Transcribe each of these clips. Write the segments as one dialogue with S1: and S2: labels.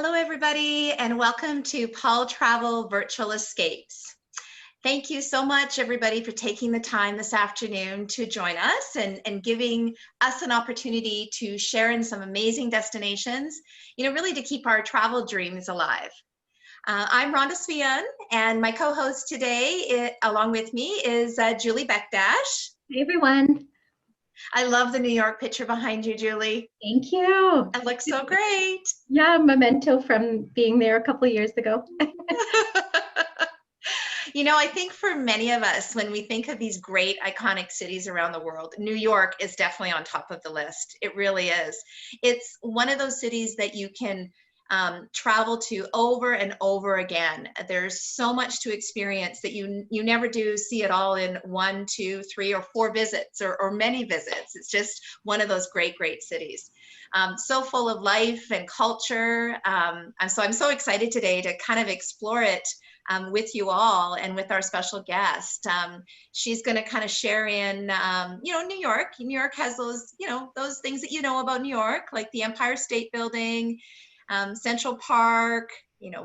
S1: Hello, everybody, and welcome to Paul Travel Virtual Escapes. Thank you so much, everybody, for taking the time this afternoon to join us and giving us an opportunity to share in some amazing destinations, really to keep our travel dreams alive. I'm Rhonda Svian, and my co-host today, along with me, is Julie Bekdash.
S2: Hey, everyone.
S1: I love the New York picture behind you, Julie.
S2: Thank you.
S1: It looks so great.
S2: Yeah, memento from being there a couple of years ago.
S1: I think for many of us, when we think of these great iconic cities around the world, New York is definitely on top of the list. It really is. It's one of those cities that you can travel to over and over again. There's so much to experience that you never do see it all in 1, 2, 3, or 4 visits or many visits. It's just one of those great cities. So full of life and culture. And so I'm so excited today to kind of explore it with you all and with our special guest. She's going to kind of share in, New York. New York has those, those things that you know about New York, like the Empire State Building, Central Park,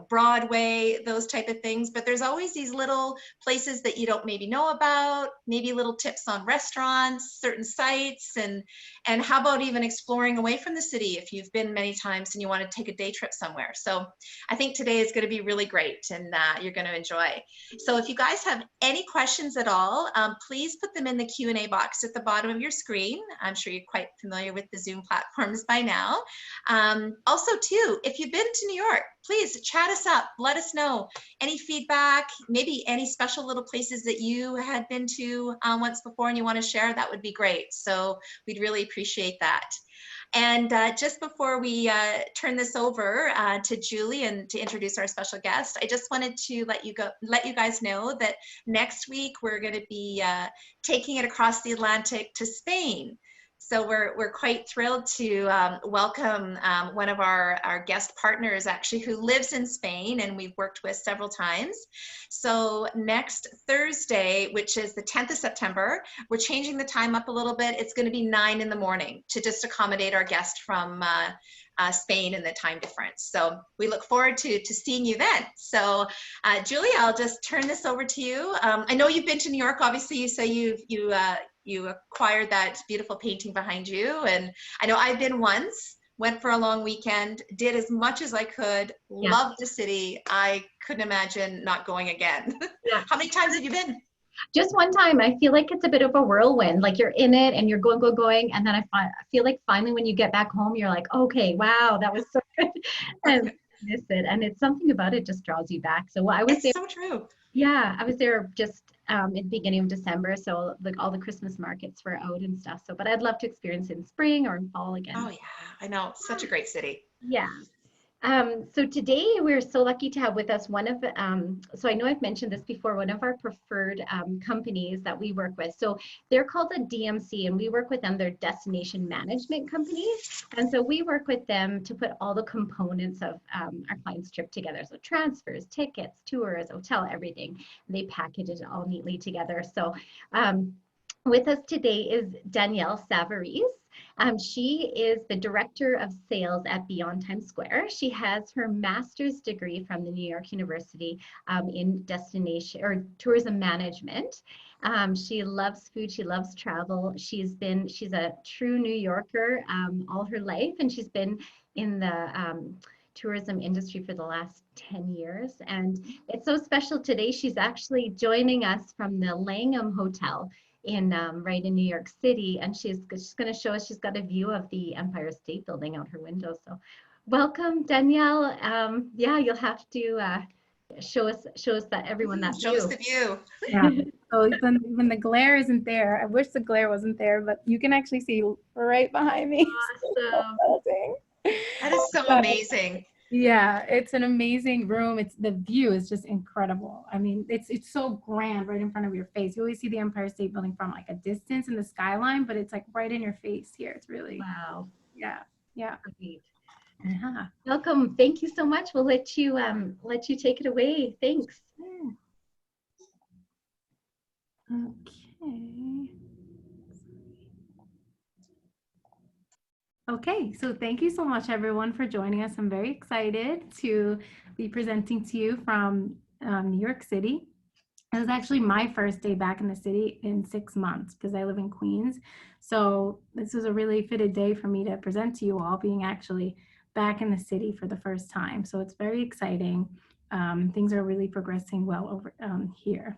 S1: Broadway, those type of things. But there's always these little places that you don't maybe know about, maybe little tips on restaurants, certain sites, and how about even exploring away from the city if you've been many times and you want to take a day trip somewhere. So I think today is going to be really great and you're going to enjoy. So if you guys have any questions at all, please put them in the Q&A box at the bottom of your screen. I'm sure you're quite familiar with the Zoom platforms by now. Also too, if you've been to New York, please chat us up, let us know any feedback, maybe any special little places that you had been to once before and you want to share. That would be great. So we'd really appreciate that. And just before we turn this over to Julie and to introduce our special guest, I just wanted to let you guys know that next week we're going to be taking it across the Atlantic to Spain. So we're quite thrilled to welcome one of our guest partners, actually, who lives in Spain and we've worked with several times. So next Thursday, which is the 10th of September, we're changing the time up a little bit. It's going to be 9 in the morning to just accommodate our guest from Spain and the time difference. So we look forward to seeing you then. So Julie, I'll just turn this over to you. I know you've been to New York. Obviously, you say you acquired that beautiful painting behind you. And I know I've been once, went for a long weekend, did as much as I could, loved the city. I couldn't imagine not going again. Yeah. How many times have you been?
S2: Just one time. I feel like it's a bit of a whirlwind. Like you're in it and you're going. And then I feel like finally when you get back home, you're like, okay, wow, that was so good. And miss it. And it's something about it just draws you back. So I was there.
S1: So true.
S2: Yeah, I was there just in the beginning of December, so like all the Christmas markets were out and stuff. So, but I'd love to experience it in spring or in fall again.
S1: Oh yeah, I know, such a great city.
S2: Yeah. So today we're so lucky to have with us one of, so I know I've mentioned this before, one of our preferred companies that we work with. So they're called the DMC and we work with them, they're destination management companies. And so we work with them to put all the components of our client's trip together. So transfers, tickets, tours, hotel, everything. They package it all neatly together. So with us today is Danielle Savarese. She is the director of sales at Beyond Times Square. She has her master's degree from the New York University in destination or tourism management. She loves food. She loves travel. She's a true New Yorker all her life, and she's been in the tourism industry for the last 10 years. And it's so special today. She's actually joining us from the Langham Hotel right in New York City, and she's going to show us. She's got a view of the Empire State Building out her window. So, welcome, Danielle. Yeah, you'll have to show us that everyone that view.
S1: Show us the view.
S3: Yeah. So when the glare isn't there, I wish the glare wasn't there, but you can actually see right behind me.
S2: Awesome.
S1: That is so amazing.
S3: Yeah, it's an amazing room. The view is just incredible. I mean, it's so grand right in front of your face. You always see the Empire State Building from like a distance in the skyline, but it's like right in your face here. It's really,
S2: wow.
S3: Yeah.
S2: Great.
S3: Yeah.
S2: Welcome. Thank you so much. We'll let you take it away. Thanks.
S3: Okay. Okay, so thank you so much, everyone, for joining us. I'm very excited to be presenting to you from New York City. It was actually my first day back in the city in 6 months because I live in Queens. So this was a really fitted day for me to present to you all, being actually back in the city for the first time. So it's very exciting. Things are really progressing well over here.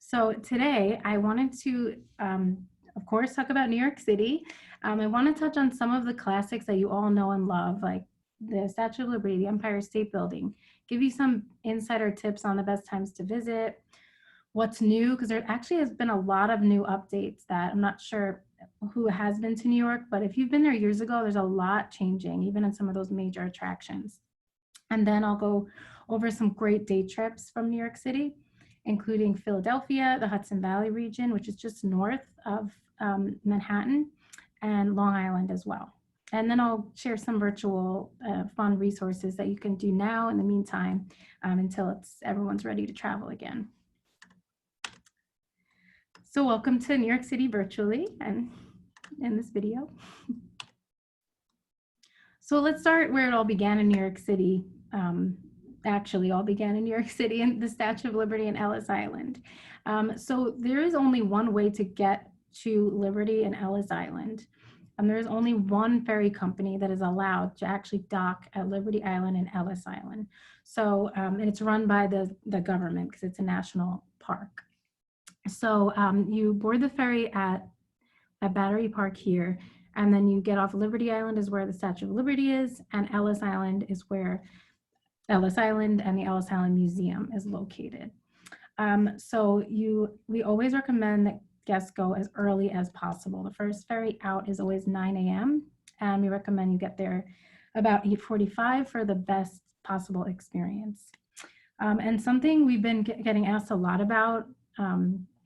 S3: So today I wanted to, of course, talk about New York City. I want to touch on some of the classics that you all know and love, like the Statue of Liberty, the Empire State Building, give you some insider tips on the best times to visit, what's new, because there actually has been a lot of new updates that I'm not sure who has been to New York, but if you've been there years ago, there's a lot changing, even in some of those major attractions. And then I'll go over some great day trips from New York City, including Philadelphia, the Hudson Valley region, which is just north of Manhattan, and Long Island as well. And then I'll share some virtual fun resources that you can do now in the meantime until everyone's ready to travel again. So welcome to New York City virtually and in this video. So let's start where it all began in New York City. Actually all began in New York City and the Statue of Liberty and Ellis Island. So there is only one way to get to Liberty and Ellis Island. There is only one ferry company that is allowed to actually dock at Liberty Island and Ellis Island. So and it's run by the government because it's a national park. So you board the ferry at Battery Park here, and then you get off Liberty Island is where the Statue of Liberty is, and Ellis Island is where Ellis Island and the Ellis Island Museum is located. So we always recommend that guests go as early as possible. The first ferry out is always 9 a.m. and we recommend you get there about 8:45 for the best possible experience. And something we've been getting asked a lot about,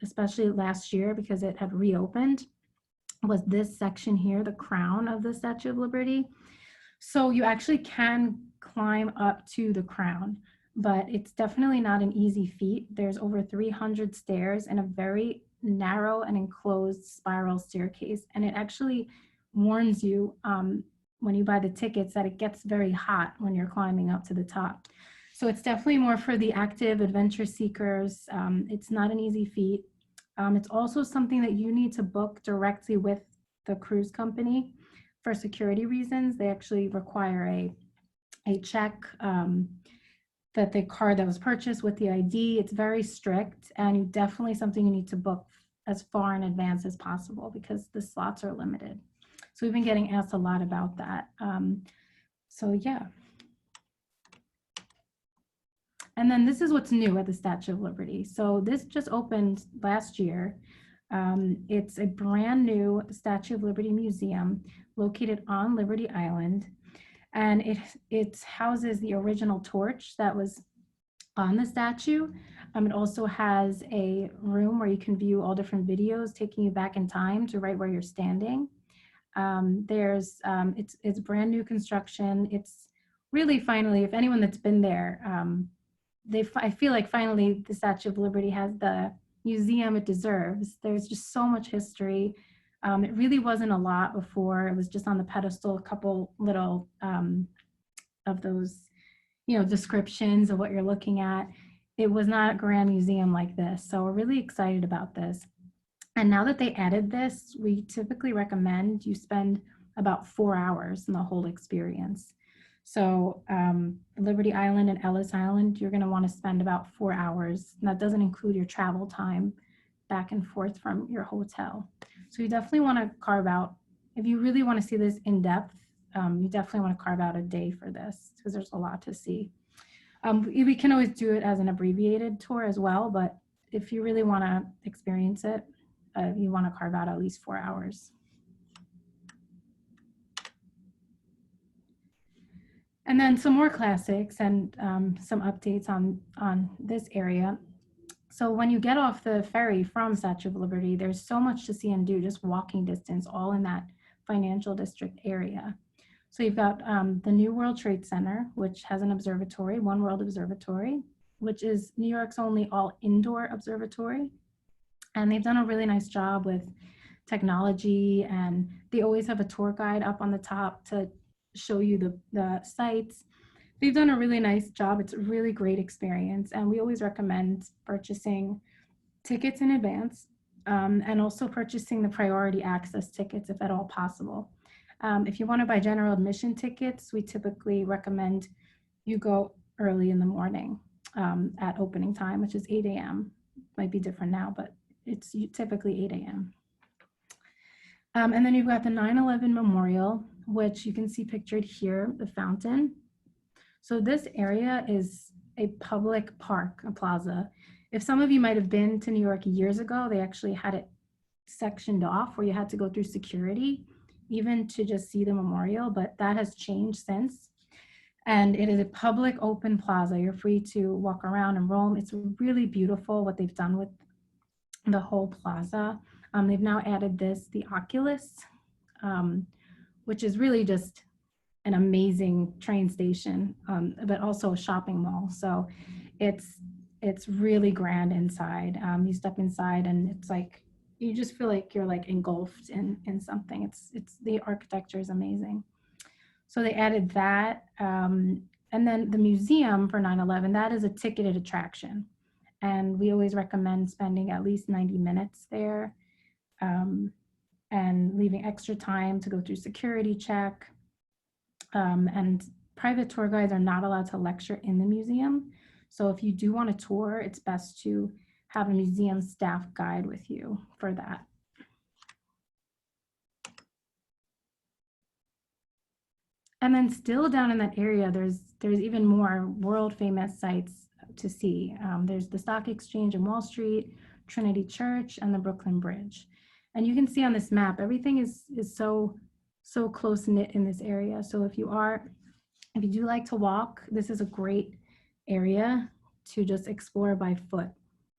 S3: especially last year because it had reopened, was this section here, the crown of the Statue of Liberty. So you actually can climb up to the crown, but it's definitely not an easy feat. There's over 300 stairs and a very narrow and enclosed spiral staircase. And it actually warns you when you buy the tickets that it gets very hot when you're climbing up to the top. So it's definitely more for the active adventure seekers. It's not an easy feat. It's also something that you need to book directly with the cruise company for security reasons. They actually require a check that the card that was purchased with the ID. It's very strict, and definitely something you need to book as far in advance as possible because the slots are limited. So we've been getting asked a lot about that. So yeah. And then this is what's new at the Statue of Liberty. So this just opened last year. It's a brand new Statue of Liberty museum located on Liberty Island. And it houses the original torch that was on the statue. It also has a room where you can view all different videos taking you back in time to right where you're standing. It's brand new construction. It's really finally, if anyone that's been there, I feel like finally the Statue of Liberty has the museum it deserves. There's just so much history. It really wasn't a lot before. It was just on the pedestal, a couple little of those, descriptions of what you're looking at. It was not a grand museum like this. So we're really excited about this. And now that they added this, we typically recommend you spend about 4 hours in the whole experience. So Liberty Island and Ellis Island, you're gonna wanna spend about 4 hours. And that doesn't include your travel time back and forth from your hotel. So you definitely wanna carve out, if you really wanna see this in depth, you definitely wanna carve out a day for this because there's a lot to see. We can always do it as an abbreviated tour as well, but if you really wanna experience it, you wanna carve out at least 4 hours. And then some more classics and some updates on this area. So when you get off the ferry from Statue of Liberty, there's so much to see and do, just walking distance, all in that financial district area. So you've got the New World Trade Center, which has an observatory, One World Observatory, which is New York's only all indoor observatory. And they've done a really nice job with technology, and they always have a tour guide up on the top to show you the sites. They've done a really nice job. It's a really great experience, and we always recommend purchasing tickets in advance, and also purchasing the priority access tickets if at all possible. If you want to buy general admission tickets, we typically recommend you go early in the morning at opening time, which is 8 a.m. Might be different now, but it's typically 8 a.m. And then you've got the 9/11 Memorial, which you can see pictured here, the fountain. So this area is a public park, a plaza. If some of you might have been to New York years ago, they actually had it sectioned off where you had to go through security, even to just see the memorial, but that has changed since. And it is a public open plaza. You're free to walk around and roam. It's really beautiful what they've done with the whole plaza. They've now added the Oculus, which is really just an amazing train station, but also a shopping mall. So it's really grand inside. You step inside and it's like, you just feel like you're like engulfed in something. It's the architecture is amazing. So they added that. And then the museum for 9/11, that is a ticketed attraction. And we always recommend spending at least 90 minutes there, and leaving extra time to go through security check. And private tour guides are not allowed to lecture in the museum. So if you do want a tour, it's best to have a museum staff guide with you for that. And then still down in that area, there's even more world famous sites to see. There's the Stock Exchange in Wall Street, Trinity Church, and the Brooklyn Bridge. And you can see on this map, everything is so close knit in this area. So if you do like to walk, this is a great area to just explore by foot.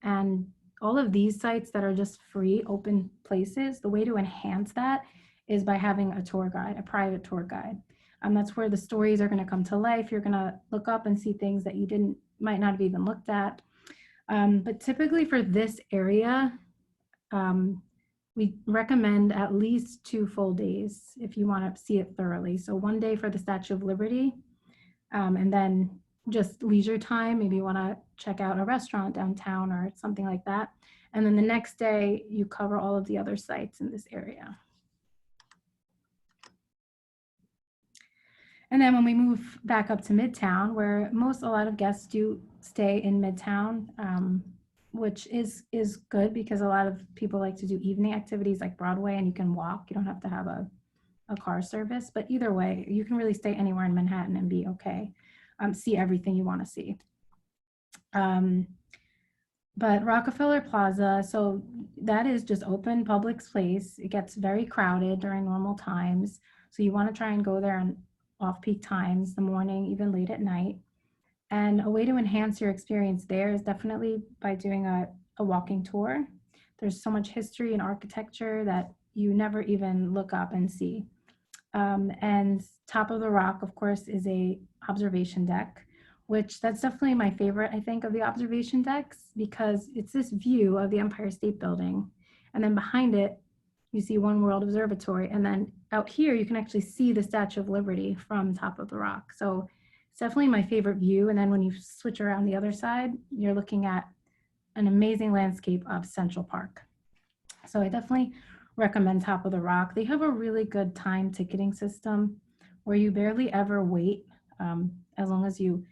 S3: And all of these sites that are just free, open places, the way to enhance that is by having a tour guide, a private tour guide. That's where the stories are going to come to life. You're going to look up and see things that you might not have even looked at. But typically for this area, we recommend at least 2 full days if you want to see it thoroughly. So 1 day for the Statue of Liberty, and then just leisure time. Maybe you want to check out a restaurant downtown or something like that. And then the next day you cover all of the other sites in this area. And then when we move back up to Midtown, where a lot of guests do stay in Midtown, which is good because a lot of people like to do evening activities like Broadway, and you can walk. You don't have to have a car service, but either way, you can really stay anywhere in Manhattan and be okay. See everything you want to see. But Rockefeller Plaza, so that is just open public space. It gets very crowded during normal times. So you want to try and go there on off-peak times, the morning, even late at night. And a way to enhance your experience there is definitely by doing a walking tour. There's so much history and architecture that you never even look up and see. And top of the rock, of course, is a observation deck, which that's definitely my favorite, I think, of the observation decks, because it's this view of the Empire State Building. And then behind it, you see One World Observatory. And then out here, you can actually see the Statue of Liberty from top of the rock. So it's definitely my favorite view. And then when you switch around the other side, you're looking at an amazing landscape of Central Park. So I definitely recommend Top of the Rock. They have a really good time ticketing system where you barely ever wait, as long as you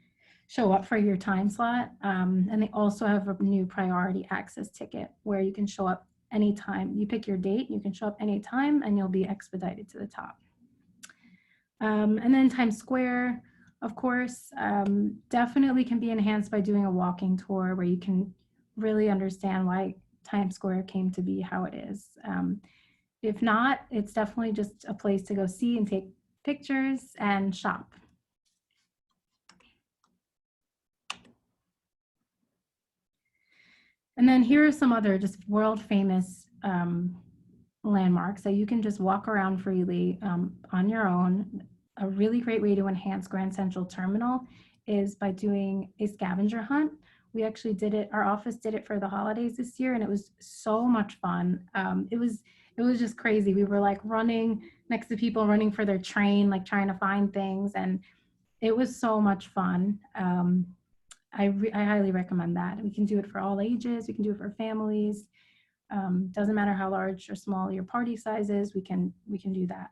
S3: show up for your time slot. And they also have a new priority access ticket where you can show up anytime. You pick your date, you can show up anytime, and you'll be expedited to the top. And then Times Square, of course, definitely can be enhanced by doing a walking tour where you can really understand why Times Square came to be how it is. If not, it's definitely just a place to go see and take pictures and shop. And then here are some other just world famous landmarks that you can just walk around freely on your own. A really great way to enhance Grand Central Terminal is by doing a scavenger hunt. We actually did it, our office did it for the holidays this year, and it was so much fun. it was just crazy. We were like running next to people running for their train, like trying to find things. And it was so much fun. I highly recommend that. We can do it for all ages. We can do it for families. Doesn't matter how large or small your party size is. We can do that.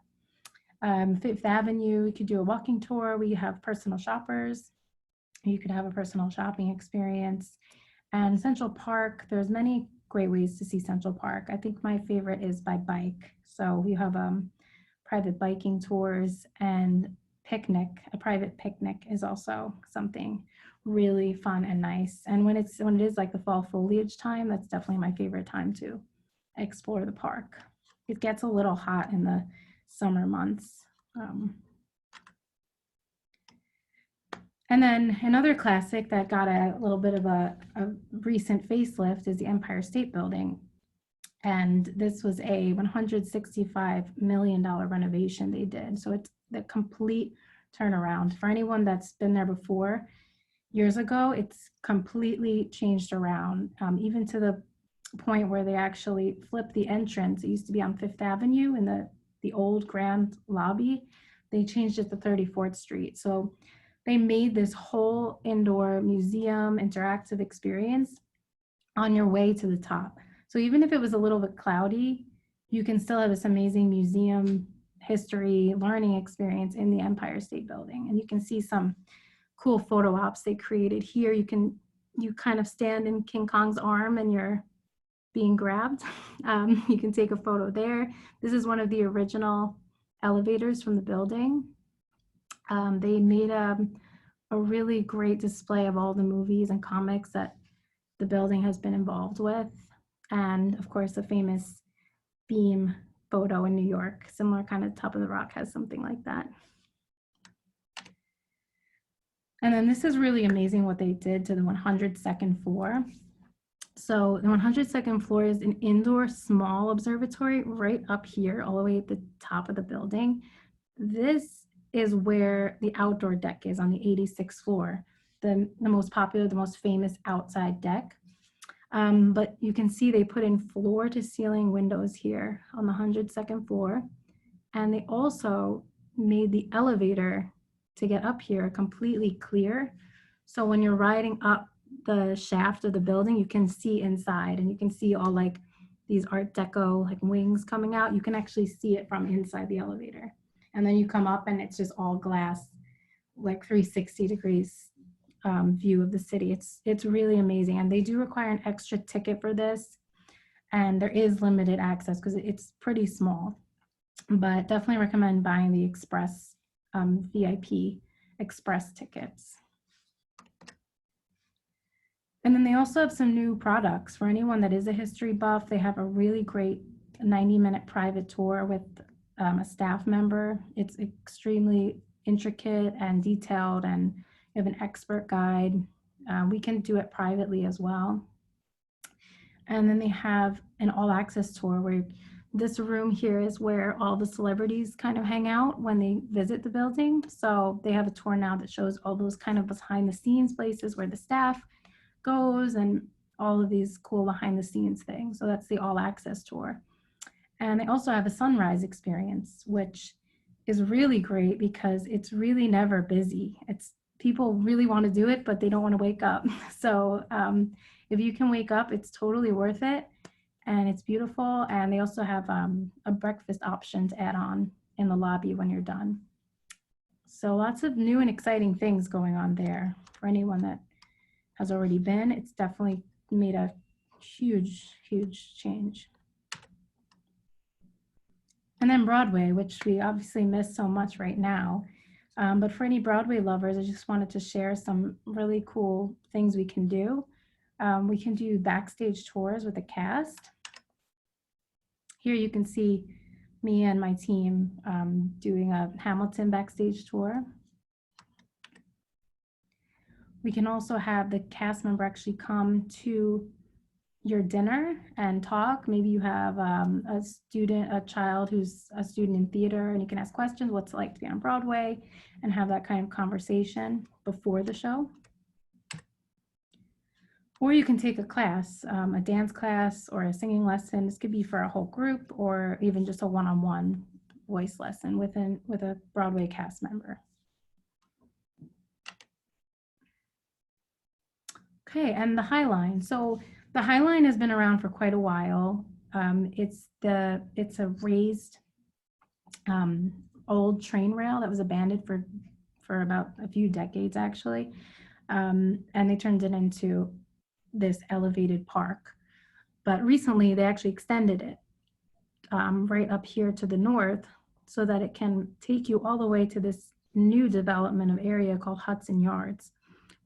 S3: Fifth Avenue, we could do a walking tour. We have personal shoppers. You could have a personal shopping experience. And Central Park, there's many great ways to see Central Park. I think my favorite is by bike. So we have private biking tours, and a private picnic is also something really fun and nice. And when it is like the fall foliage time, that's definitely my favorite time to explore the park. It gets a little hot in the summer months. And then another classic that got a little bit of a recent facelift is the Empire State Building. And this was a $165 million renovation they did. So it's the complete turnaround. For anyone that's been there before, years ago, it's completely changed around, even to the point where they actually flipped the entrance. It used to be on Fifth Avenue in the old grand lobby. They changed it to 34th Street. So they made this whole indoor museum interactive experience on your way to the top. So even if it was a little bit cloudy, you can still have this amazing museum history learning experience in the Empire State Building. And you can see some cool photo ops they created here. You kind of stand in King Kong's arm and you're being grabbed. You can take a photo there. This is one of the original elevators from the building. They made a really great display of all the movies and comics that the building has been involved with. And of course, the famous beam photo in New York, similar kind of Top of the Rock has something like that. And then this is really amazing what they did to the 102nd floor. So the 102nd floor is an indoor small observatory right up here, all the way at the top of the building. This is where the outdoor deck is on the 86th floor, the most popular, the most famous outside deck. But you can see they put in floor to ceiling windows here on the 102nd floor. And they also made the elevator to get up here completely clear. So when you're riding up the shaft of the building, you can see inside, and you can see all like these Art Deco like wings coming out. You can actually see it from inside the elevator. And then you come up and it's just all glass, like 360 degrees view of the city. It's really amazing. And they do require an extra ticket for this. And there is limited access because it's pretty small, but definitely recommend buying the express VIP express tickets. And then they also have some new products for anyone that is a history buff. They have a really great 90-minute private tour with a staff member. It's extremely intricate and detailed, and you have an expert guide. We can do it privately as well. And then they have an all-access tour where this room here is where all the celebrities kind of hang out when they visit the building. So they have a tour now that shows all those kind of behind the scenes places where the staff goes and all of these cool behind the scenes things. So that's the all-access tour. And they also have a sunrise experience, which is really great because it's really never busy. People really want to do it, but they don't want to wake up. So if you can wake up, it's totally worth it. And it's beautiful. And they also have a breakfast option to add on in the lobby when you're done. So lots of new and exciting things going on there. For anyone that has already been, it's definitely made a huge, huge change. And then Broadway, which we obviously miss so much right now. But for any Broadway lovers, I just wanted to share some really cool things we can do. We can do backstage tours with the cast. Here you can see me and my team doing a Hamilton backstage tour. We can also have the cast member actually come to your dinner and talk. Maybe you have a child who's a student in theater, and you can ask questions, what's it like to be on Broadway, and have that kind of conversation before the show. Or you can take a class, a dance class or a singing lesson. This could be for a whole group or even just a one-on-one voice lesson with a Broadway cast member. Okay, and the High Line. So the High Line has been around for quite a while. It's a raised old train rail that was abandoned for about a few decades actually, and they turned it into this elevated park. But recently they actually extended it right up here to the north so that it can take you all the way to this new development of area called Hudson Yards,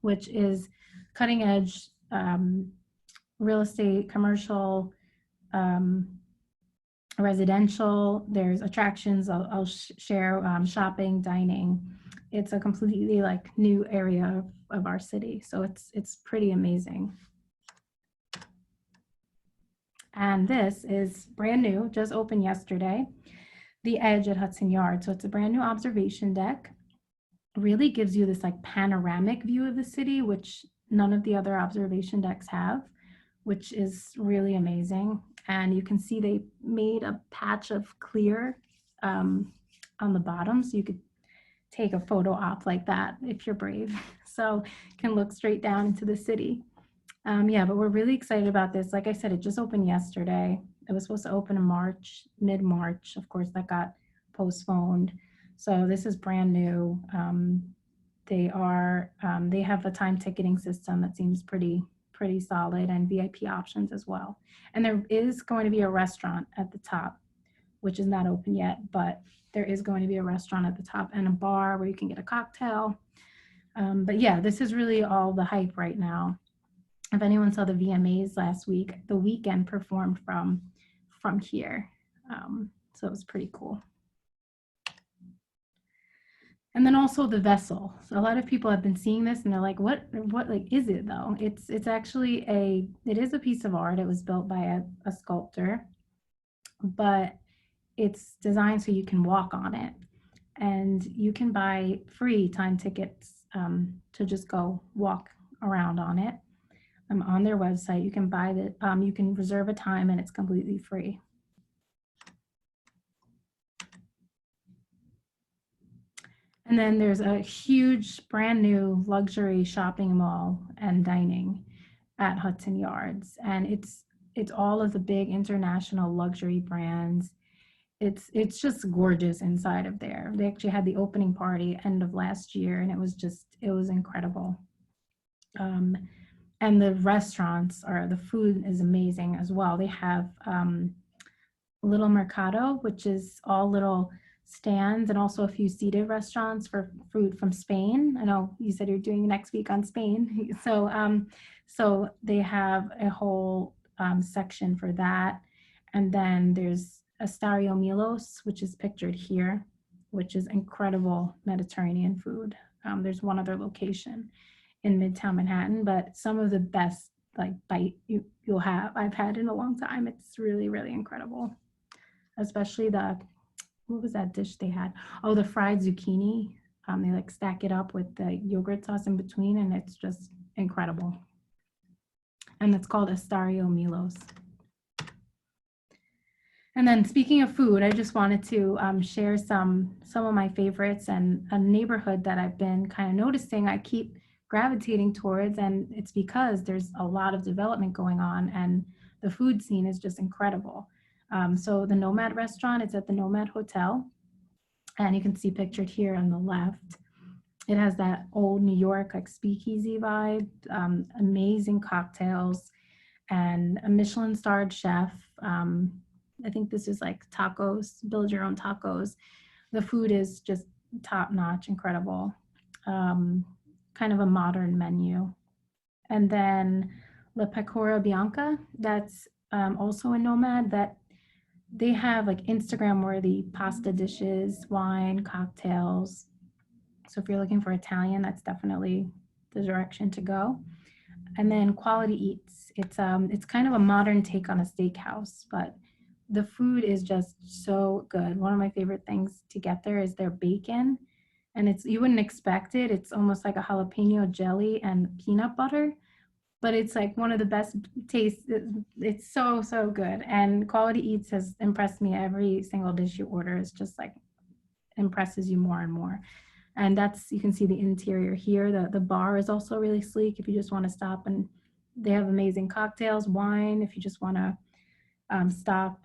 S3: which is cutting edge real estate, commercial, residential. There's attractions. I'll share shopping, dining. It's a completely like new area of our city. So it's pretty amazing. And this is brand new, just opened yesterday, the Edge at Hudson Yards. So it's a brand new observation deck. Really gives you this like panoramic view of the city, which none of the other observation decks have, which is really amazing. And you can see they made a patch of clear on the bottom, so you could take a photo op like that if you're brave. So you can look straight down into the city. Yeah, but we're really excited about this. Like I said, it just opened yesterday. It was supposed to open in March, mid-March. Of course, that got postponed. So this is brand new. They have a time ticketing system that seems pretty solid, and VIP options as well. And there is going to be a restaurant at the top, which is not open yet, but there is going to be a restaurant at the top and a bar where you can get a cocktail. But yeah, this is really all the hype right now. If anyone saw the VMAs last week, the Weeknd performed from here. So it was pretty cool. And then also the vessel. So a lot of people have been seeing this and they're like, what like is it though? It's actually it is a piece of art. It was built by a sculptor, but it's designed so you can walk on it, and you can buy free time tickets to just go walk around on it. On their website, you can buy that. You can reserve a time and it's completely free. And then there's a huge brand new luxury shopping mall and dining at Hudson Yards. And it's all of the big international luxury brands. It's just gorgeous inside of there. They actually had the opening party end of last year, and it was incredible. And the restaurants the food is amazing as well. They have Little Mercado, which is all little stands, and also a few seated restaurants for food from Spain. I know you said you're doing next week on Spain. So they have a whole section for that. And then there's Estario Milos, which is pictured here, which is incredible Mediterranean food. There's one other location in Midtown Manhattan, but some of the best like bite I've had in a long time. It's really, really incredible. Especially what was that dish they had? Oh, the fried zucchini. They like stack it up with the yogurt sauce in between, and it's just incredible. And it's called Estario Milos. And then speaking of food, I just wanted to share some of my favorites and a neighborhood that I've been kind of noticing I keep gravitating towards, and it's because there's a lot of development going on and the food scene is just incredible. So the Nomad Restaurant, it's at the Nomad Hotel, and you can see pictured here on the left. It has that old New York like speakeasy vibe, amazing cocktails, and a Michelin-starred chef. I think this is like tacos, build your own tacos. The food is just top-notch, incredible. Kind of a modern menu. And then La Pecora Bianca, that's also a Nomad, that they have like Instagram-worthy pasta dishes, wine, cocktails. So if you're looking for Italian, that's definitely the direction to go. And then Quality Eats, it's kind of a modern take on a steakhouse, but the food is just so good. One of my favorite things to get there is their bacon, and you wouldn't expect it. It's almost like a jalapeno jelly and peanut butter, but it's like one of the best tastes. It's so, so good. And Quality Eats has impressed me. Every single dish you order is just like impresses you more and more. And that's, you can see the interior here. The bar is also really sleek if you just want to stop, and they have amazing cocktails, wine, if you just want to stop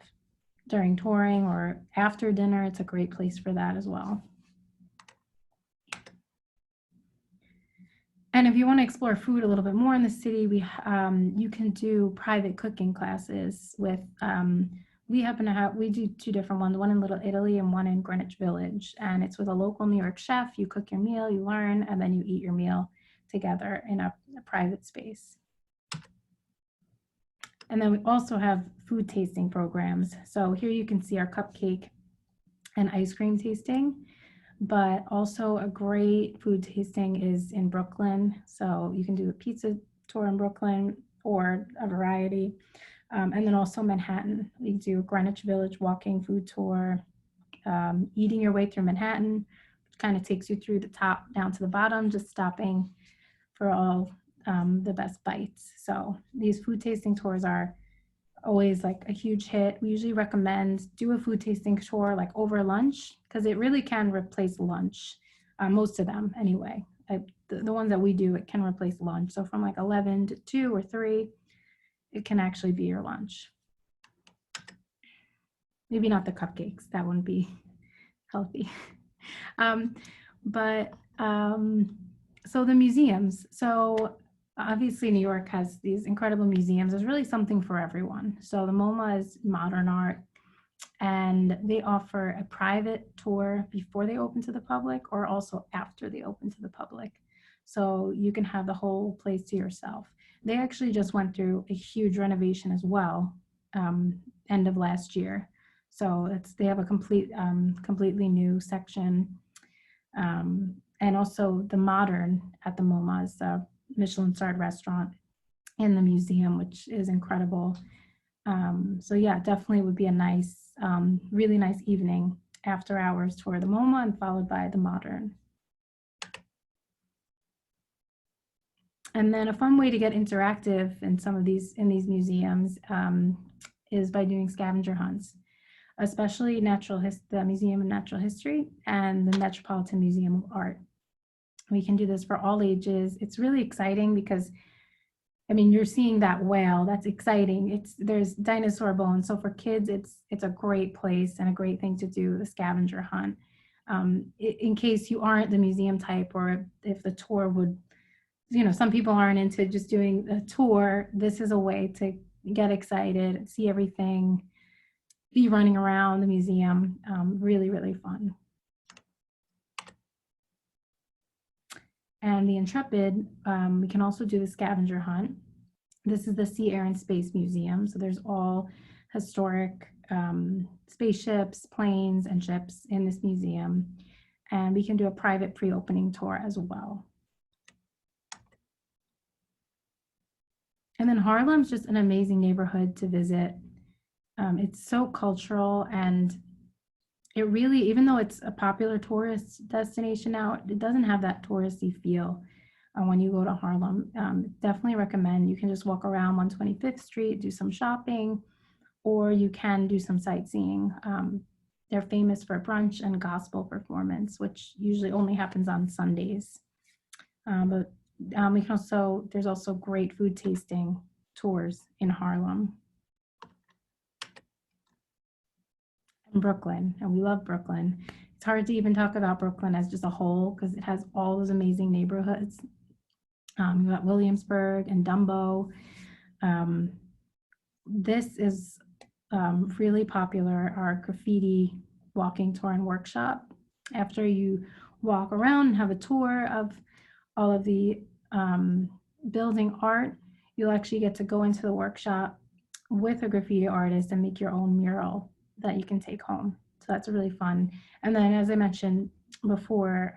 S3: during touring or after dinner. It's a great place for that as well. And if you want to explore food a little bit more in the city, you can do private cooking classes with, we do two different ones, one in Little Italy and one in Greenwich Village. And it's with a local New York chef. You cook your meal, you learn, and then you eat your meal together in a private space. And then we also have food tasting programs. So here you can see our cupcake and ice cream tasting, but also a great food tasting is in Brooklyn. So you can do a pizza tour in Brooklyn or a variety. And then also Manhattan. We do a Greenwich Village walking food tour, eating your way through Manhattan, which kind of takes you through the top down to the bottom, just stopping for all the best bites. So these food tasting tours are always like a huge hit. We usually recommend do a food tasting tour like over lunch, because it really can replace lunch. Most of them anyway. The ones that we do, it can replace lunch. So from like 11 to 2 or 3, it can actually be your lunch. Maybe not the cupcakes, that wouldn't be healthy. So the museums. So obviously New York has these incredible museums. There's really something for everyone. So the Moma is modern art, and they offer a private tour before they open to the public or also after they open to the public. So you can have the whole place to yourself. They actually just went through a huge renovation as well, end of last year. So they have a completely new section. And also the modern at the Moma is a Michelin-starred restaurant in the museum, which is incredible. So yeah, definitely would be a nice, really nice evening after hours tour the Moma and followed by the modern. And then a fun way to get interactive in some of these museums is by doing scavenger hunts, especially the Museum of Natural History and the Metropolitan Museum of Art. We can do this for all ages. It's really exciting because, I mean, you're seeing that whale. That's exciting. There's dinosaur bones. So for kids, it's a great place and a great thing to do, the scavenger hunt. In case you aren't the museum type, or if the tour would, some people aren't into just doing a tour, this is a way to get excited, see everything, be running around the museum. Really, really fun. And the Intrepid, we can also do the scavenger hunt. This is the Sea, Air, and Space Museum. So there's all historic spaceships, planes, and ships in this museum. And we can do a private pre-opening tour as well. And then Harlem's just an amazing neighborhood to visit. It's so cultural, and it really, even though it's a popular tourist destination now, it doesn't have that touristy feel when you go to Harlem. Definitely recommend. You can just walk around 125th Street, do some shopping, or you can do some sightseeing. They're famous for brunch and gospel performance, which usually only happens on Sundays. There's also great food tasting tours in Harlem. And Brooklyn, and we love Brooklyn. It's hard to even talk about Brooklyn as just a whole because it has all those amazing neighborhoods. We've got Williamsburg and Dumbo. This is really popular, our graffiti walking tour and workshop. After you walk around and have a tour of all of the building art, you'll actually get to go into the workshop with a graffiti artist and make your own mural that you can take home. So that's really fun. And then, as I mentioned before,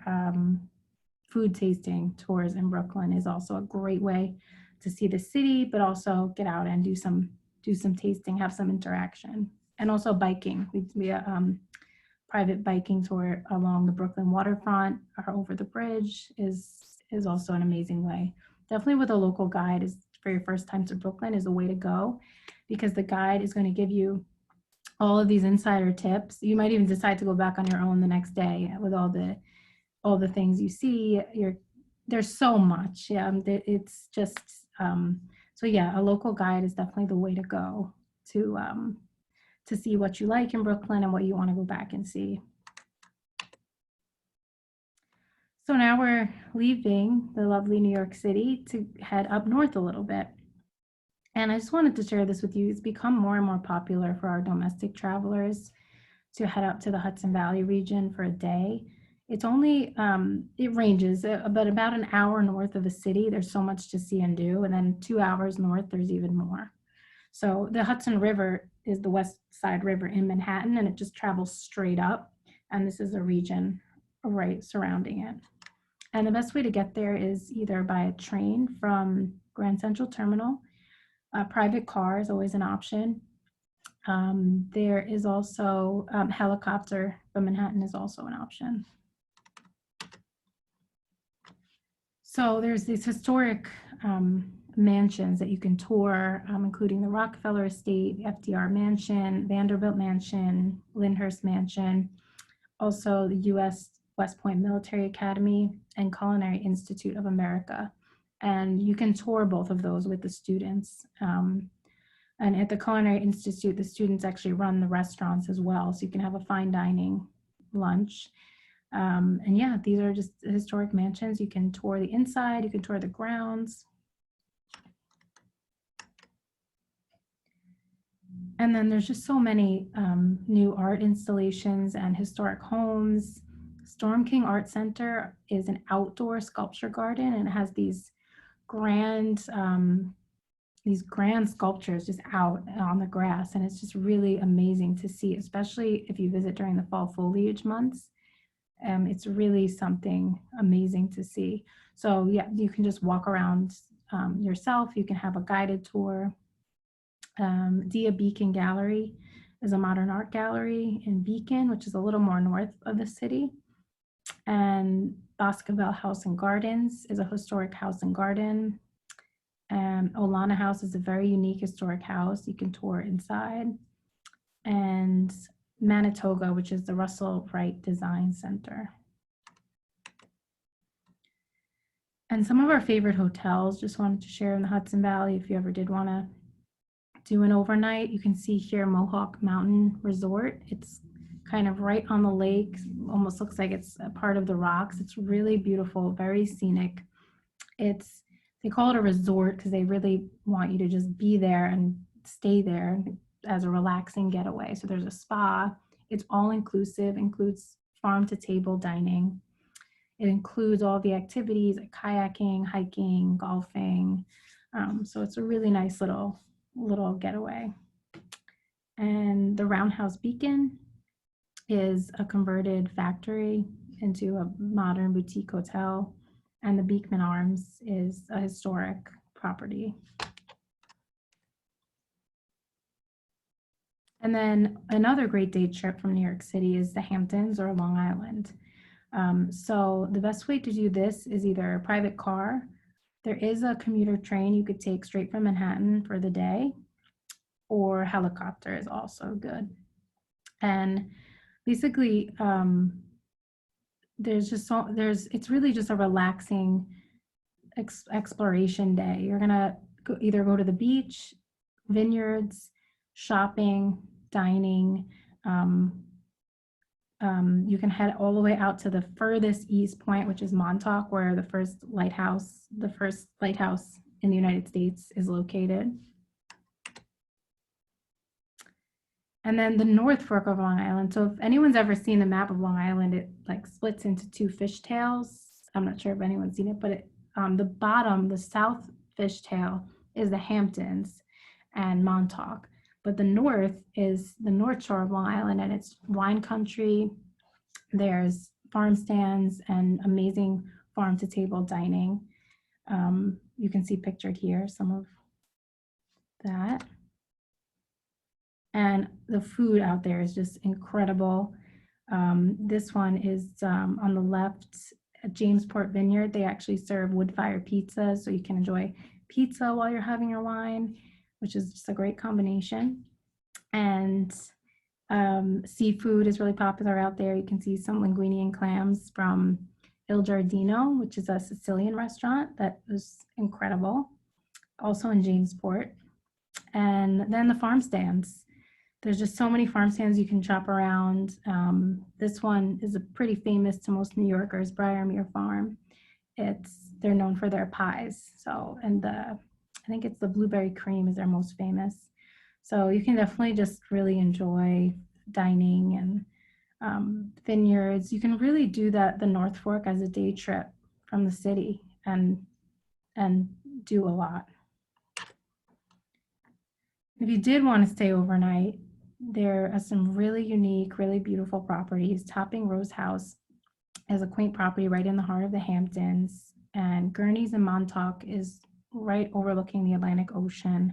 S3: food tasting tours in Brooklyn is also a great way to see the city, but also get out and do some tasting, have some interaction. And also biking. We private biking tour along the Brooklyn waterfront or over the bridge is also an amazing way. Definitely with a local guide is for your first time to Brooklyn is the way to go, because the guide is going to give you all of these insider tips. You might even decide to go back on your own the next day with all the things you see. There's so much. Yeah, it's just so yeah, a local guide is definitely the way to go to see what you like in Brooklyn and what you want to go back and see. So now we're leaving the lovely New York City to head up north a little bit. And I just wanted to share this with you. It's become more and more popular for our domestic travelers to head up to the Hudson Valley region for a day. It's only, it ranges, but about an hour north of the city, there's so much to see and do. And then 2 hours north, there's even more. So the Hudson River is the West Side River in Manhattan, and it just travels straight up. And this is a region right surrounding it. And the best way to get there is either by a train from Grand Central Terminal. A private car is always an option. There is also helicopter from Manhattan is also an option. So there's these historic mansions that you can tour, including the Rockefeller Estate, the FDR Mansion, Vanderbilt Mansion, Lyndhurst Mansion, also the U.S. West Point Military Academy and Culinary Institute of America. And you can tour both of those with the students. And at the Culinary Institute, the students actually run the restaurants as well, so you can have a fine dining lunch. And yeah, these are just historic mansions. You can tour the inside, you can tour the grounds. And then there's just so many new art installations and historic homes. Storm King Art Center is an outdoor sculpture garden, and it has these grand sculptures just out on the grass, and it's just really amazing to see, especially if you visit during the fall foliage months. It's really something amazing to see. So yeah, you can just walk around yourself. You can have a guided tour. Dia Beacon Gallery is a modern art gallery in Beacon, which is a little more north of the city. And Boscoville House and Gardens is a historic house and garden. Olana House is a very unique historic house. You can tour inside. And Manitoga, which is the Russell Wright Design Center. And some of our favorite hotels, just wanted to share in the Hudson Valley, if you ever did want to do an overnight, you can see here Mohawk Mountain Resort. It's kind of right on the lake, almost looks like it's a part of the rocks. It's really beautiful, very scenic. They call it a resort because they really want you to just be there and stay there as a relaxing getaway. So there's a spa. It's all inclusive, includes farm to table dining. It includes all the activities like kayaking, hiking, golfing. So it's a really nice little getaway. And the Roundhouse Beacon is a converted factory into a modern boutique hotel. And the Beekman Arms is a historic property. And then another great day trip from New York City is the Hamptons or Long Island. So the best way to do this is either a private car. There is a commuter train you could take straight from Manhattan for the day, or helicopter is also good. And basically, it's really just a relaxing exploration day. You're gonna either go to the beach, vineyards, shopping, dining. You can head all the way out to the furthest east point, which is Montauk, where the first lighthouse in the United States is located. And then the North Fork of Long Island. So if anyone's ever seen the map of Long Island, it like splits into two fishtails. I'm not sure if anyone's seen it, but the bottom, the south fishtail is the Hamptons and Montauk. But the north is the North Shore of Long Island, and it's wine country. There's farm stands and amazing farm to table dining. You can see pictured here some of that. And the food out there is just incredible. This one is on the left at Jamesport Vineyard. They actually serve wood-fired pizzas, so you can enjoy pizza while you're having your wine, which is just a great combination. And seafood is really popular out there. You can see some linguine and clams from Il Giardino, which is a Sicilian restaurant that was incredible, also in Jamesport. And then the farm stands. There's just so many farm stands you can shop around. This one is a pretty famous to most New Yorkers, Briarmere Farm. They're known for their pies. So, and I think it's the blueberry cream is their most famous. So you can definitely just really enjoy dining and vineyards. You can really do the North Fork as a day trip from the city and do a lot. If you did want to stay overnight, there are some really unique, really beautiful properties. Topping Rose House is a quaint property right in the heart of the Hamptons, and Gurney's in Montauk is right overlooking the Atlantic Ocean.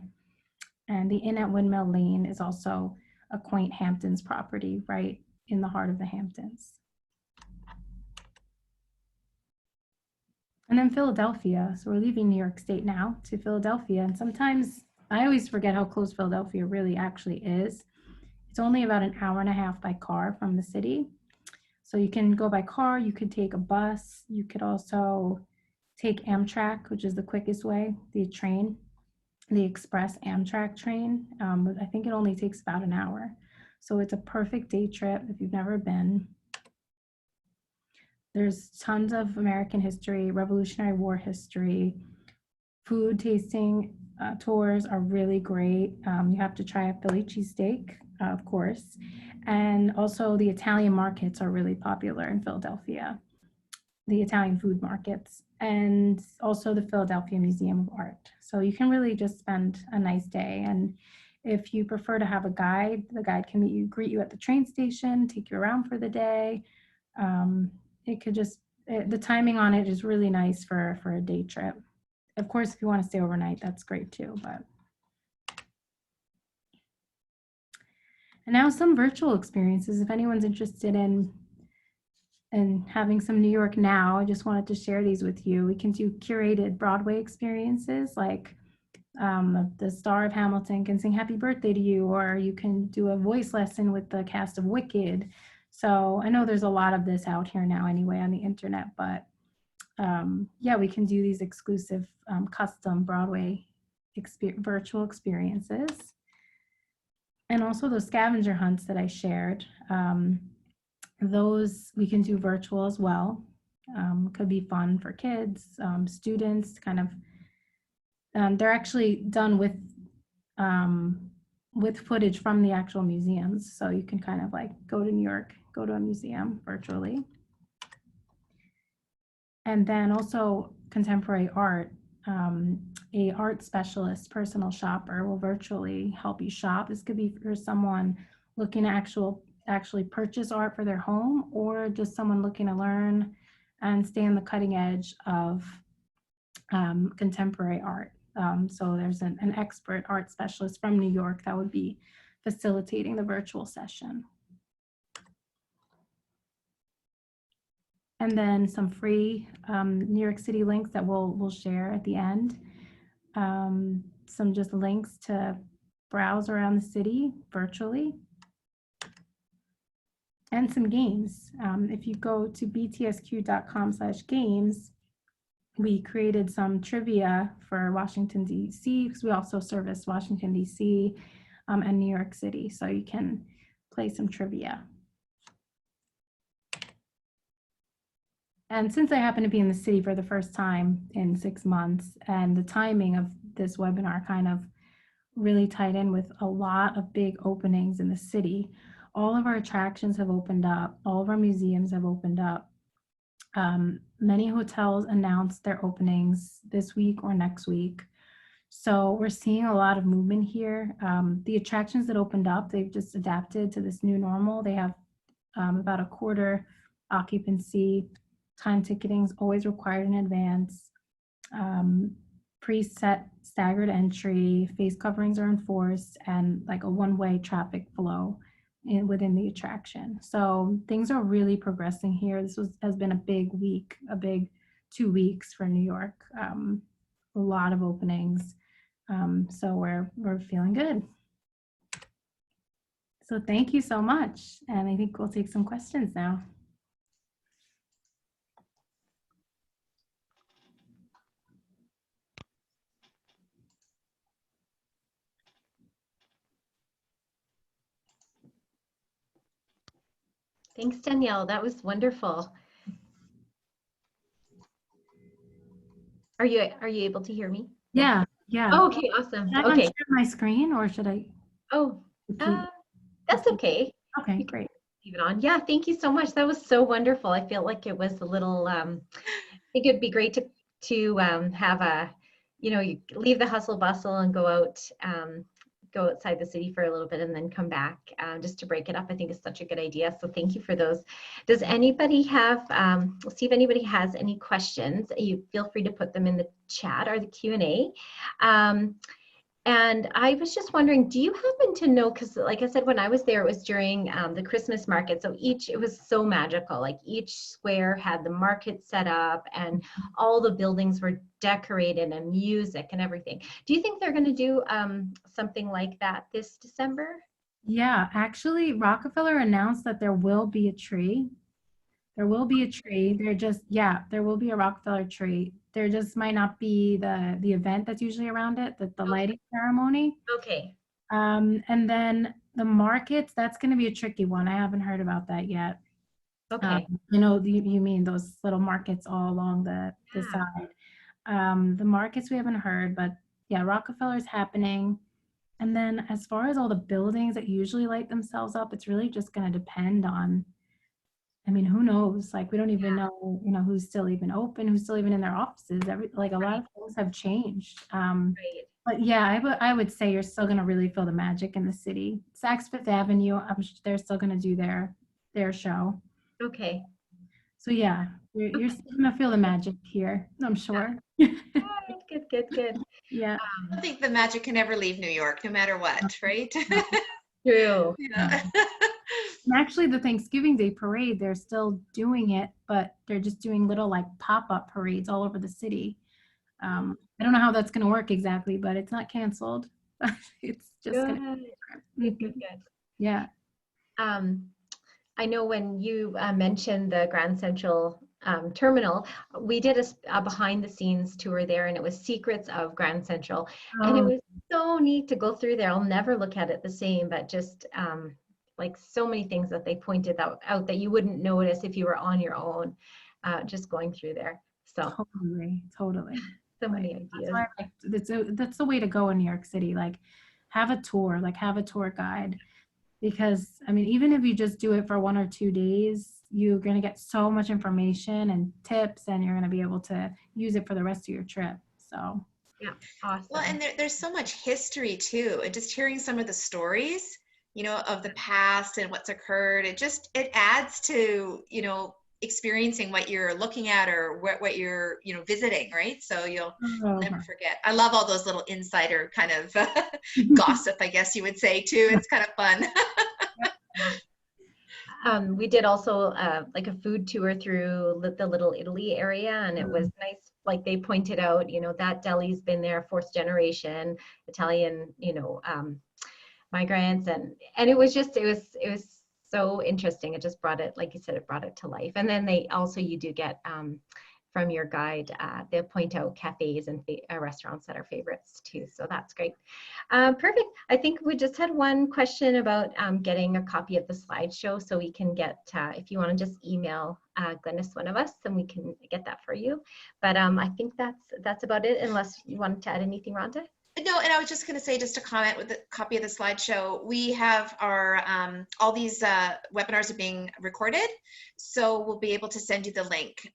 S3: And the Inn at Windmill Lane is also a quaint Hamptons property right in the heart of the Hamptons. And then Philadelphia. So we're leaving New York State now to Philadelphia. And sometimes I always forget how close Philadelphia really actually is. It's only about an hour and a half by car from the city. So you can go by car, you could take a bus, you could also take Amtrak, which is the quickest way, the train, the express Amtrak train. I think it only takes about an hour. So it's a perfect day trip if you've never been. There's tons of American history, Revolutionary War history. Food tasting tours are really great. You have to try a Philly cheesesteak, of course. And also the Italian markets are really popular in Philadelphia, the Italian food markets, and also the Philadelphia Museum of Art. So you can really just spend a nice day. And if you prefer to have a guide, the guide can greet you at the train station, take you around for the day. The timing on it is really nice for a day trip. Of course, if you want to stay overnight, that's great too. And now some virtual experiences. If anyone's interested in having some New York now, I just wanted to share these with you. We can do curated Broadway experiences, like the star of Hamilton can sing happy birthday to you, or you can do a voice lesson with the cast of Wicked. So I know there's a lot of this out here now anyway on the internet, but yeah, we can do these exclusive custom Broadway virtual experiences. And also those scavenger hunts that I shared, those we can do virtual as well. Could be fun for kids, students, kind of. They're actually done with footage from the actual museums. So you can kind of like go to New York, go to a museum virtually. And then also contemporary art. A art specialist, personal shopper will virtually help you shop. This could be for someone looking to actually purchase art for their home, or just someone looking to learn and stay on the cutting edge of contemporary art. So there's an expert art specialist from New York that would be facilitating the virtual session. And then some free New York City links that we'll share at the end. Some just links to browse around the city virtually. And some games. If you go to btsq.com/games, we created some trivia for Washington, D.C., because we also service Washington, D.C. And New York City. So you can play some trivia. And since I happen to be in the city for the first time in 6 months, and the timing of this webinar kind of really tied in with a lot of big openings in the city, all of our attractions have opened up, all of our museums have opened up. Many hotels announced their openings this week or next week. So we're seeing a lot of movement here. The attractions that opened up, they've just adapted to this new normal. They have about a quarter occupancy. Time ticketing is always required in advance. Preset staggered entry, face coverings are enforced, and like a one-way traffic flow within the attraction. So things are really progressing here. This has been a big week, a big 2 weeks for New York. a lot of openings. So we're feeling good. So thank you so much. And I think we'll take some questions now.
S2: Thanks, Danielle. That was wonderful. Are you able to hear me?
S3: Yeah, yeah.
S2: Oh, okay, awesome.
S3: Should I
S2: Okay.
S3: unshare my screen or should I?
S2: Oh,
S3: keep-
S2: that's okay.
S3: Okay,
S2: You can
S3: great.
S2: leave it on. Yeah, thank you so much. That was so wonderful. I feel like it was a little, I think it'd be great to have a, you leave the hustle bustle and go outside the city for a little bit and then come back just to break it up. I think it's such a good idea. So thank you for those. Does anybody have, we'll see if anybody has any questions. You feel free to put them in the chat or the Q&A. And I was just wondering, do you happen to know, because like I said, when I was there, it was during the Christmas market. So it was so magical. Like each square had the market set up and all the buildings were decorated and music and everything. Do you think they're going to do something like that this December?
S3: Yeah, actually, Rockefeller announced that there will be a tree. There will be a tree. There will be a Rockefeller tree. There just might not be the event that's usually around it, the lighting ceremony.
S2: Okay.
S3: And then the markets, that's going to be a tricky one. I haven't heard about that yet.
S2: Okay.
S3: I know you mean those little markets all along the side. The markets we haven't heard, but yeah, Rockefeller's happening. And then as far as all the buildings that usually light themselves up, it's really just going to depend on, I mean, who knows? Like, we don't even know, who's still even open, who's still even in their offices. Like a lot of things have changed.
S2: Right.
S3: But yeah, I would say you're still going to really feel the magic in the city. Saks Fifth Avenue, they're still going to do their show.
S2: Okay.
S3: So yeah, you're still going to feel the magic here, I'm sure.
S2: Good.
S3: Yeah.
S1: I don't think the magic can ever leave New York, no matter what, right?
S2: True.
S1: Yeah.
S3: And actually, the Thanksgiving Day parade, they're still doing it, but they're just doing little like pop-up parades all over the city. I don't know how that's going to work exactly, but it's not canceled. It's just going to
S2: Good.
S3: Yeah.
S2: I know when you mentioned the Grand Central Terminal, we did a behind the scenes tour there, and it was Secrets of Grand Central. And it was so neat to go through there. I'll never look at it the same, but just like so many things that they pointed out that you wouldn't notice if you were on your own, just going through there. So
S3: Totally.
S2: So many ideas.
S3: That's the way to go in New York City. Like, have a tour, have a tour guide. Because, I mean, even if you just do it for 1 or 2 days, you're going to get so much information and tips, and you're going to be able to use it for the rest of your trip. So,
S2: yeah, awesome.
S1: Well, and there's so much history too, and just hearing some of the stories, of the past and what's occurred, it adds to, experiencing what you're looking at or what you're, visiting, right? So you'll never forget. I love all those little insider kind of gossip, I guess you would say too. It's kind of fun.
S2: We did also like a food tour through the Little Italy area, and it was nice. Like they pointed out, that deli's been there 4th generation Italian, migrants, and it was so interesting. It just brought it, like you said, it brought it to life. And then you do get from your guide, they'll point out cafes and restaurants that are favorites too. So that's great. Perfect. I think we just had one question about getting a copy of the slideshow, so we can get, if you want to just email Glennis, one of us, then we can get that for you. But I think that's about it, unless you wanted to add anything, Rhonda?
S1: No, and I was just going to say, just to comment with the copy of the slideshow, we have our, all these webinars are being recorded, so we'll be able to send you the link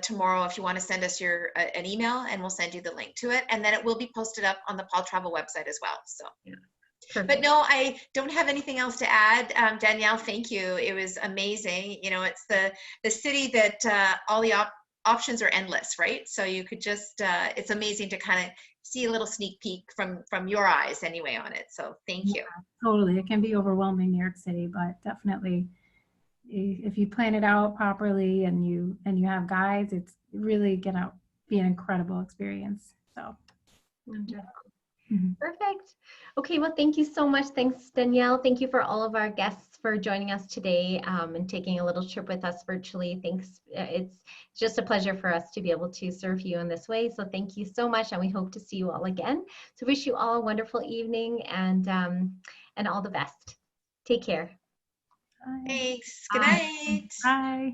S1: tomorrow if you want to send us an email, and we'll send you the link to it, and then it will be posted up on the Paul Travel website as well. So, yeah. But no, I don't have anything else to add. Danielle, thank you. It was amazing. It's the city that all the options are endless, right? So you could just, it's amazing to kind of see a little sneak peek from your eyes anyway on it. So thank you.
S3: Totally. It can be overwhelming, New York City, but definitely if you plan it out properly and you have guides, it's really be an incredible experience. So.
S2: Wonderful.
S3: Mm-hmm.
S2: Perfect. Okay, well, thank you so much. Thanks, Danielle. Thank you for all of our guests for joining us today and taking a little trip with us virtually. Thanks. It's just a pleasure for us to be able to serve you in this way. So thank you so much, and we hope to see you all again. So wish you all a wonderful evening and all the best. Take care.
S3: Bye.
S1: Thanks. Good
S2: Bye.
S1: night.
S3: Bye.